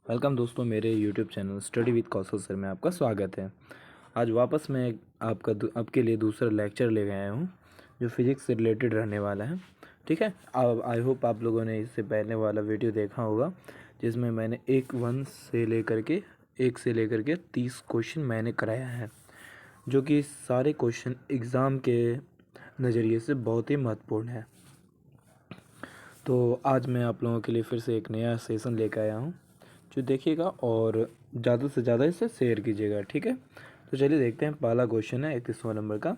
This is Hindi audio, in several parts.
वेलकम दोस्तों, मेरे YouTube channel study with Kaushal sir में आपका स्वागत है। आज वापस मैं आपके लिए दूसरा लेक्चर ले आया हूँ जो फिज़िक्स से रिलेटेड रहने वाला है। ठीक है, अब आई होप आप लोगों ने इससे पहले वाला वीडियो देखा होगा जिसमें मैंने एक से लेकर के 30 क्वेश्चन मैंने कराया है, जो कि सारे क्वेश्चन एग्ज़ाम के नज़रिए से बहुत ही महत्वपूर्ण है। तो आज मैं आप लोगों के लिए फिर से एक नया सेशन लेकर आया हूँ जो देखिएगा और ज़्यादा से ज़्यादा इसे शेयर कीजिएगा। ठीक है, तो चलिए देखते हैं। पहला क्वेश्चन है 31वां नंबर का।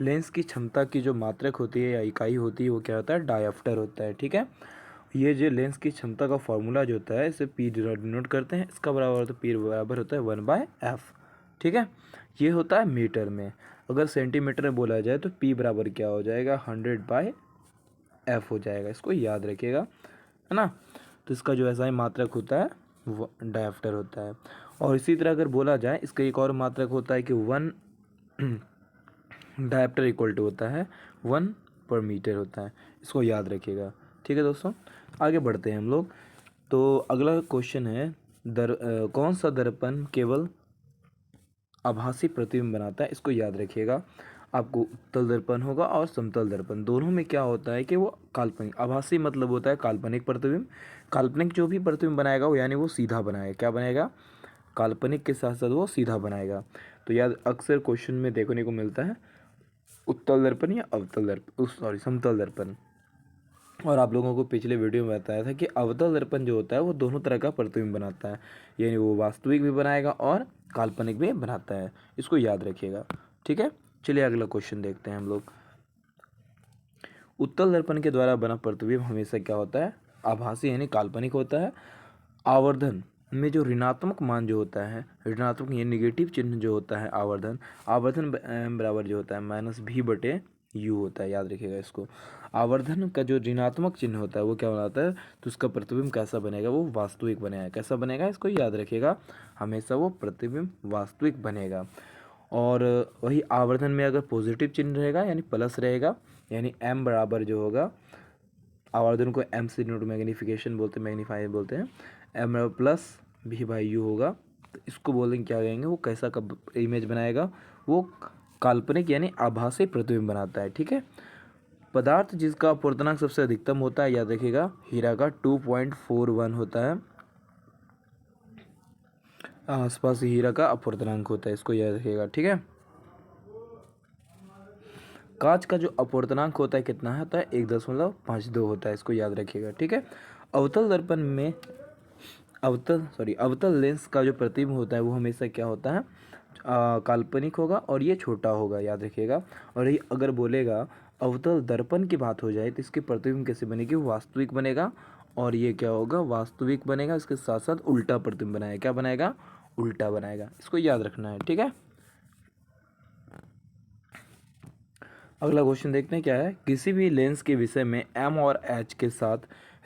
लेंस की क्षमता की जो मात्रक होती है या इकाई होती है वो क्या होता है? डायप्टर होता है। ठीक है, ये जो लेंस की क्षमता का फॉर्मूला जो होता है इसे पी डिनोट करते हैं। इसका बराबर होता है पी बराबर होता है 1/f। ठीक है, ये होता है मीटर में। अगर सेंटीमीटर में बोला जाए तो पी बराबर क्या हो जाएगा? 100/f हो जाएगा। इसको याद रखिएगा, है ना। तो इसका जो ऐसा ही मात्रक होता है वो डायप्टर होता है। और इसी तरह अगर बोला जाए इसका एक और मात्रक होता है कि 1 डायप्टर इक्वल टू होता है 1/मीटर होता है। इसको याद रखिएगा। ठीक है दोस्तों, आगे बढ़ते हैं हम लोग। तो अगला क्वेश्चन है कौन सा दर्पण केवल आभासी प्रतिबिंब बनाता है? इसको याद रखिएगा। आपको उत्तल दर्पण होगा और समतल दर्पण, दोनों में क्या होता है कि वो काल्पनिक। आभासी मतलब होता है काल्पनिक प्रतिबिंब। काल्पनिक जो भी प्रतिबिंब बनाएगा वो यानी वो सीधा बनाएगा। क्या बनाएगा? काल्पनिक के साथ साथ वो सीधा बनाएगा। तो याद अक्सर क्वेश्चन में देखने को मिलता है उत्तल दर्पण या अवतल दर्पण, समतल दर्पण। और आप लोगों को पिछले वीडियो में बताया था कि अवतल दर्पण जो होता है वो दोनों तरह का प्रतिबिंब बनाता है, यानी वो वास्तविक भी बनाएगा और काल्पनिक भी बनाता है। इसको याद रखिएगा। ठीक है, चलिए अगला क्वेश्चन देखते हैं हम लोग। उत्तल दर्पण के द्वारा बना प्रतिबिंब हमेशा क्या होता है? आभासी यानी काल्पनिक होता है। आवर्धन में जो ऋणात्मक मान जो होता है, ऋणात्मक ये नेगेटिव चिन्ह जो होता है, आवर्धन बराबर जो होता है -v/u होता है। याद रखिएगा इसको। आवर्धन का जो ऋणात्मक चिन्ह होता है वो क्या बनाता है? तो उसका प्रतिबिंब कैसा बनेगा? वो वास्तविक बनेगा। कैसा बनेगा? इसको याद रखिएगा, हमेशा वो प्रतिबिंब वास्तविक बनेगा। और वही आवर्धन में अगर पॉजिटिव चिन्ह रहेगा यानी प्लस रहेगा, यानी m बराबर जो होगा, आवर्धन को m से डिनोट मैग्नीफिकेशन बोलते हैं, मैग्नीफाई बोलते हैं, m बराबर प्लस v/u होगा। तो इसको बोलेंगे क्या कहेंगे? वो कैसा कब इमेज बनाएगा? वो काल्पनिक यानी आभासी प्रतिबिंब बनाता है। ठीक है, पदार्थ जिसका अपवर्तनांक सबसे अधिकतम होता है, याद रखिएगा, हीरा का 2.41 होता है। आसपास हीरा का अपवर्तनांक होता है, इसको याद रखिएगा। ठीक है, कांच का जो अपवर्तनांक होता है कितना होता है? 1.52 होता है। इसको याद रखिएगा। ठीक है, अवतल दर्पण में अवतल लेंस का जो प्रतिबिंब होता है वो हमेशा क्या होता है? काल्पनिक होगा और ये छोटा होगा। याद रखिएगा। और ये अगर बोलेगा अवतल दर्पण की बात हो जाए तो इसकी प्रतिबिंब कैसे बनेगी? वास्तविक बनेगा। और ये क्या होगा? वास्तविक बनेगा। इसके साथ साथ उल्टा प्रतिबिंब बनाएगा। क्या बनाएगा? उल्टा बनाएगा। इसको याद रखना है। ठीक है, अगला क्वेश्चन देखते हैं क्या है। किसी भी लेंस के विषय में m और h के साथ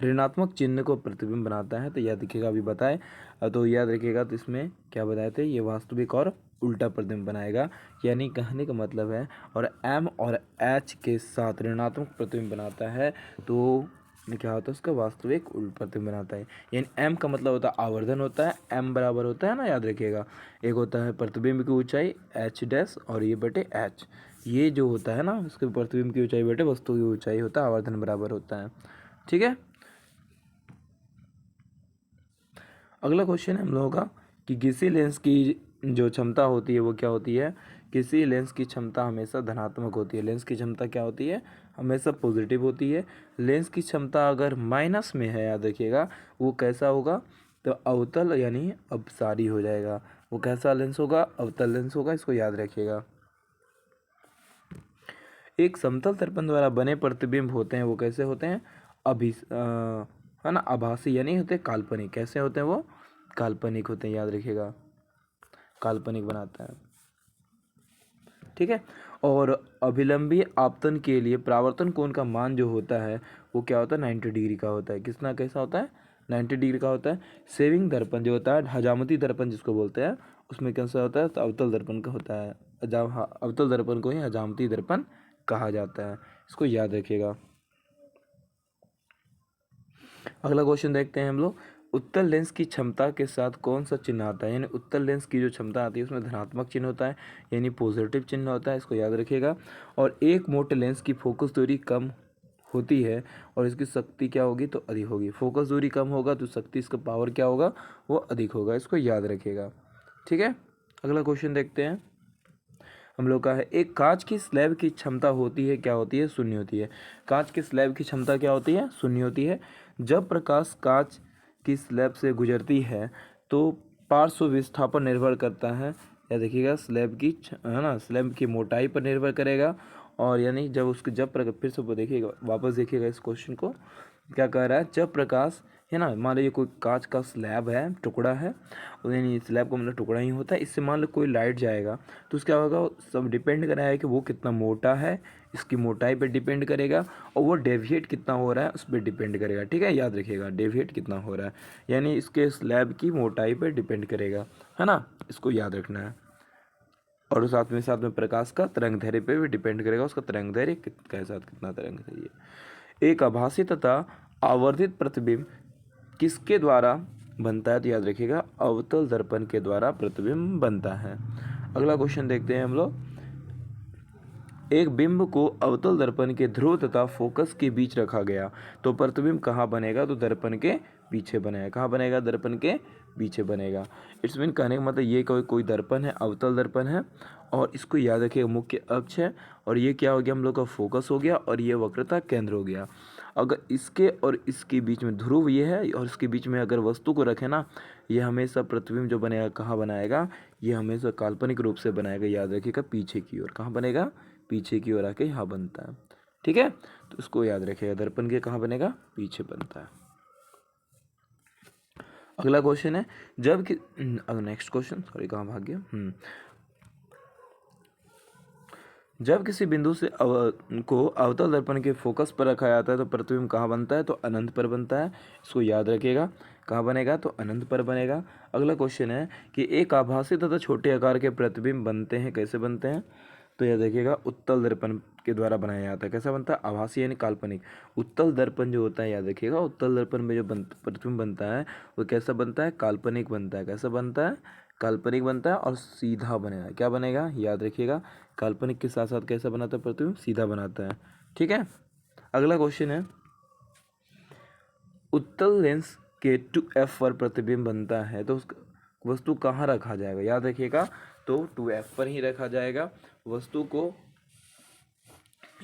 ऋणात्मक चिन्ह को प्रतिबिंब बनाता है। तो याद रखिएगा, अभी बताए तो याद रखिएगा। तो इसमें क्या बताए थे? ये वास्तविक और उल्टा प्रतिबिंब बनाएगा। यानी कहने का मतलब है, और m और h के साथ ऋणात्मक प्रतिबिंब बनाता है तो क्या होता है? उसका वास्तविक उल्टा प्रतिबिंब बनाता है। यानी m का मतलब होता है आवर्धन होता है, m बराबर होता है ना, याद रखिएगा। एक होता है प्रतिबिंब की ऊंचाई h डैश और ये बटे h, ये जो होता है ना उसके प्रतिबिंब की ऊंचाई बटे वस्तु की ऊंचाई होता है, आवर्धन बराबर होता है। ठीक है, अगला क्वेश्चन है हम लोगों का कि किसी लेंस की जो क्षमता होती है वो क्या होती है? किसी लेंस की क्षमता हमेशा धनात्मक होती है। लेंस की क्षमता क्या होती है? हमेशा पॉजिटिव होती है। लेंस की क्षमता अगर माइनस में है, याद रखिएगा, वो कैसा होगा? तो अवतल यानी अपसारी हो जाएगा। वो कैसा लेंस होगा? अवतल लेंस होगा। इसको याद रखिएगा। एक समतल दर्पण द्वारा बने प्रतिबिंब होते हैं वो कैसे होते हैं? है ना, आभासी यानी होते हैं काल्पनिक। कैसे होते हैं वो? काल्पनिक होते हैं। याद रखिएगा, काल्पनिक बनाता है। ठीक है, और अभिलंबी आपतन के लिए परावर्तन कोण का मान जो होता है वो क्या होता है? 90 डिग्री का होता है। कितना कैसा होता है? 90 डिग्री का होता है। सेविंग दर्पण जो होता है, हजामती दर्पण जिसको बोलते हैं, उसमें कैसा होता है? तो अवतल दर्पण का होता है। अवतल दर्पण को ही हजामती दर्पण कहा जाता है। इसको याद रखिएगा। अगला क्वेश्चन देखते हैं हम लोग। उत्तल लेंस की क्षमता के साथ कौन सा चिन्ह आता है, यानी उत्तल लेंस की जो क्षमता आती है उसमें धनात्मक चिन्ह होता है, यानी पॉजिटिव चिन्ह होता है, इसको याद रखिएगा। और एक मोटे लेंस की फोकस दूरी कम होती है और इसकी शक्ति क्या होगी, तो अधिक होगी। फोकस दूरी कम होगा तो शक्ति, इसका पावर क्या होगा, वो अधिक होगा, इसको याद रखिएगा। ठीक है, अगला क्वेश्चन देखते हैं हम लोग का है, एक कांच की स्लैब की क्षमता होती है, क्या होती है, शून्य होती है। कांच की स्लैब की क्षमता क्या होती है, शून्य होती है। जब प्रकाश कांच की स्लैब से गुजरती है तो पार्श्व विस्थापन निर्भर करता है, या देखिएगा स्लैब की है ना, स्लैब की मोटाई पर निर्भर करेगा। और यानी जब उसके फिर से वो देखिएगा, वापस देखिएगा इस क्वेश्चन को, क्या कह रहा है, जब प्रकाश है ना, मान लीजिए कोई कांच का स्लैब है, टुकड़ा है, और यानी स्लैब का मतलब टुकड़ा ही होता है, इससे मान लो कोई लाइट जाएगा तो उसका होगा, सब डिपेंड करेगा कि वो कितना मोटा है, इसकी मोटाई पे डिपेंड करेगा, और वो डेविएट कितना हो रहा है उस पर डिपेंड करेगा। ठीक है, याद रखिएगा, डेविएट कितना हो रहा है यानी इसके स्लैब की मोटाई पर डिपेंड करेगा, है ना, इसको याद रखना है। और साथ में प्रकाश का तरंग दैर्ध्य पे भी डिपेंड करेगा, उसका तरंग दैर्ध्य के साथ कितना तरंग दैर्ध्य है। एक आभासी तथा आवर्धित प्रतिबिंब किसके द्वारा बनता है, तो याद रखिएगा अवतल दर्पण के द्वारा प्रतिबिंब बनता है। अगला क्वेश्चन देखते हैं हम लोग, एक बिंब को अवतल दर्पण के ध्रुव तथा फोकस के बीच रखा गया तो प्रतिबिंब कहाँ बनेगा, तो दर्पण के पीछे बनेगा। कहाँ बनेगा, दर्पण के पीछे बनेगा। इट्स मीन कहने का मतलब ये कोई दर्पण है, अवतल दर्पण है, और इसको याद रखिएगा मुख्य अक्ष है, और ये क्या हो गया हम लोग का, फोकस हो गया, और ये वक्रता केंद्र हो गया। अगर इसके और इसके बीच में ध्रुव ये है, और इसके बीच में अगर वस्तु को रखें ना, ये हमेशा प्रतिबिंब जो बनेगा कहाँ बनाएगा, ये हमेशा काल्पनिक रूप से बनाएगा। याद रखिएगा पीछे की ओर, कहाँ बनेगा, पीछे की ओर आके यहाँ बनता है। ठीक है, तो इसको याद रखिएगा, दर्पण के कहाँ बनेगा, पीछे बनता है। अगला क्वेश्चन है, जब कि नेक्स्ट क्वेश्चन, सॉरी कहाँ भाग गया, जब किसी बिंदु से को अवतल दर्पण के फोकस पर रखा जाता है तो प्रतिबिंब कहाँ बनता है, तो अनंत पर बनता है। इसको याद रखिएगा, कहाँ बनेगा, तो अनंत पर बनेगा। अगला क्वेश्चन है कि एक आभासी तथा छोटे आकार के प्रतिबिंब बनते हैं, कैसे बनते हैं, तो यह देखिएगा उत्तल दर्पण के द्वारा बनाया जाता है। कैसा बनता है, आभासी यानी काल्पनिक। उत्तल दर्पण जो होता है, याद रखिएगा उत्तल दर्पण में जो प्रतिबिंब बनता है वो कैसा बनता है, काल्पनिक बनता है। कैसा बनता है, काल्पनिक बनता है, और सीधा बनेगा। क्या बनेगा, याद रखिएगा काल्पनिक के साथ साथ कैसा बनाता है प्रतिबिंब, सीधा बनाता है। ठीक है, अगला क्वेश्चन है, उत्तल लेंस के 2f पर प्रतिबिंब बनता है तो वस्तु कहाँ रखा जाएगा, याद रखिएगा तो 2f पर ही रखा जाएगा वस्तु को।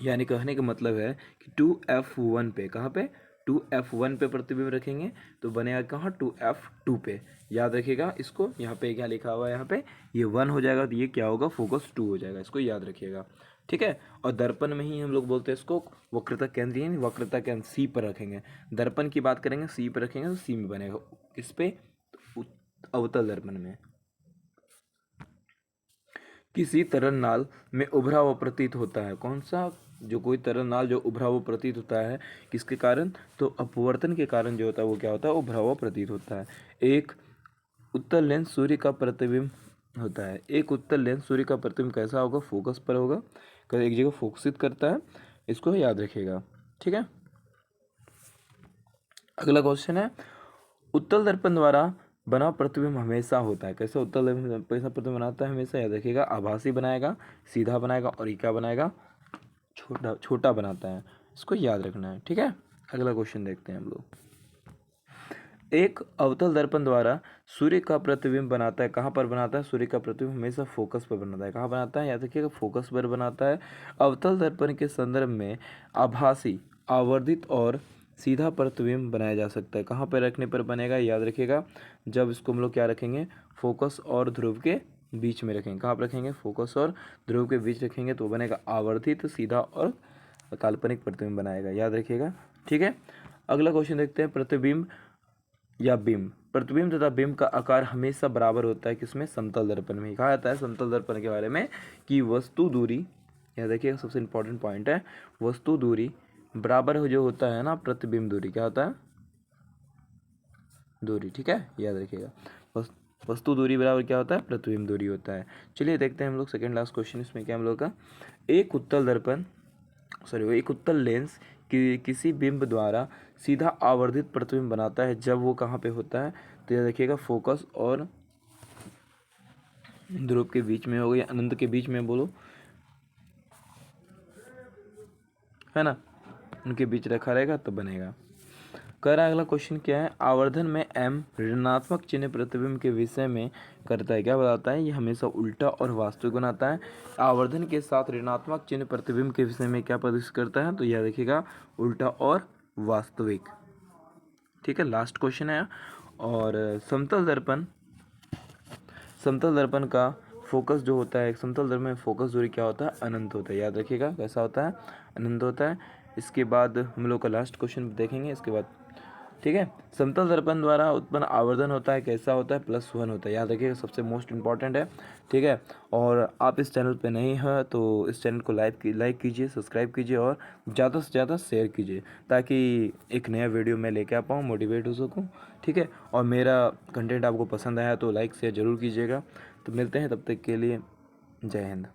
यानी कहने का मतलब है कि 2f1 पे, कहाँ पे, 2f1 पे प्रतिबिंब रखेंगे तो बनेगा कहाँ, 2f2 पे। याद रखिएगा इसको, यहाँ पे क्या लिखा हुआ है, यहाँ पे ये 1 हो जाएगा तो ये क्या होगा, फोकस 2 हो जाएगा, इसको याद रखिएगा। ठीक है, और दर्पण में ही हम लोग बोलते हैं इसको वक्रता केंद्र, यानी वक्रता केंद्र सी पर रखेंगे। दर्पण की बात करेंगे सी पर रखेंगे तो सी में बनेगा, किस पे, अवतल दर्पण में। किसी तरल नाल में उभरा हुआ प्रतीत होता है, कौन सा, जो कोई तरल नाल जो उभरा हुआ प्रतीत होता है, किसके कारण, तो अपवर्तन के कारण जो होता है वो क्या होता है, उभरा हुआ प्रतीत होता है। एक उत्तल लेंस सूर्य का प्रतिबिंब होता है, एक उत्तल लेंस सूर्य का प्रतिबिंब कैसा होगा, फोकस पर होगा, एक जगह फोकसित करता है, इसको याद रखिएगा। ठीक है, अगला क्वेश्चन है, उत्तल दर्पण द्वारा बना प्रतिबिंब हमेशा होता है, कैसे उत्तल दर्पण कैसा प्रतिबिंब बनाता है, हमेशा याद रखिएगा आभासी बनाएगा, सीधा बनाएगा, और ये क्या बनाएगा, छोटा छोटा बनाता है, इसको याद रखना है। ठीक है, अगला क्वेश्चन देखते हैं हम लोग, एक अवतल दर्पण द्वारा सूर्य का प्रतिबिंब बनाता है, कहाँ पर बनाता है, सूर्य का प्रतिबिंब हमेशा फोकस पर बनाता है, कहाँ बनाता है, याद रखिएगा फोकस पर बनाता है। अवतल दर्पण के संदर्भ में आभासी, आवर्धित और सीधा प्रतिबिंब बनाया जा सकता है, कहाँ पर रखने पर बनेगा, याद रखिएगा जब इसको हम लोग क्या रखेंगे, फोकस और ध्रुव के बीच में रखेंगे। कहाँ पर रखेंगे, फोकस और ध्रुव के बीच रखेंगे तो बनेगा आवर्धित, सीधा और काल्पनिक प्रतिबिंब बनाएगा, याद रखिएगा। ठीक है, अगला क्वेश्चन देखते हैं, प्रतिबिंब या बिंब, प्रतिबिंब तथा बिंब का आकार हमेशा बराबर होता है, किसमें, समतल दर्पण में। कहा जाता है समतल दर्पण के बारे में कि वस्तु दूरी, यह देखिए सबसे इंपॉर्टेंट पॉइंट है, वस्तु दूरी बराबर जो होता है ना, प्रतिबिंब दूरी क्या होता है, दूरी। ठीक है, याद रखिएगा वस्तु दूरी बराबर क्या होता है, प्रतिबिंब दूरी होता है। चलिए देखते हैं हम लोग सेकेंड लास्ट क्वेश्चन, इसमें क्या हम लोग का, एक उत्तल दर्पण एक उत्तल लेंस किसी बिंब द्वारा सीधा आवर्धित प्रतिबिंब बनाता है जब वो कहाँ पे होता है, तो यह देखिएगा फोकस और ध्रुव के बीच में होगा या अनंत के बीच में, बोलो, है ना, उनके बीच रखा रहेगा तो बनेगा। कह रहा है अगला क्वेश्चन क्या है, आवर्धन में m ऋणात्मक चिन्ह प्रतिबिंब के विषय में करता है, क्या बताता है, ये हमेशा उल्टा और वास्तविक बनाता है। आवर्धन के साथ ऋणात्मक चिन्ह प्रतिबिंब के विषय में क्या प्रदर्शित करता है, तो यह देखिएगा उल्टा और वास्तविक। ठीक है, लास्ट क्वेश्चन है। और समतल दर्पण का फोकस जो होता है, समतल दर्पण में फोकस दूरी क्या होता है, अनंत होता है। याद रखिएगा कैसा होता है, अनंत होता है। इसके बाद हम लोग का लास्ट क्वेश्चन देखेंगे इसके बाद। ठीक है, समतल दर्पण द्वारा उत्पन्न आवर्धन होता है, कैसा होता है, +1 होता है। याद रखिएगा, सबसे मोस्ट इंपॉर्टेंट है। ठीक है, और आप इस चैनल पे नहीं हैं तो इस चैनल को लाइक कीजिए, सब्सक्राइब कीजिए और ज़्यादा से ज़्यादा शेयर कीजिए, ताकि एक नया वीडियो मैं लेके आ पाऊँ, मोटिवेट हो सकूँ। ठीक है, और मेरा कंटेंट आपको पसंद आया तो लाइक शेयर ज़रूर कीजिएगा। तो मिलते हैं, तब तक के लिए जय हिंद।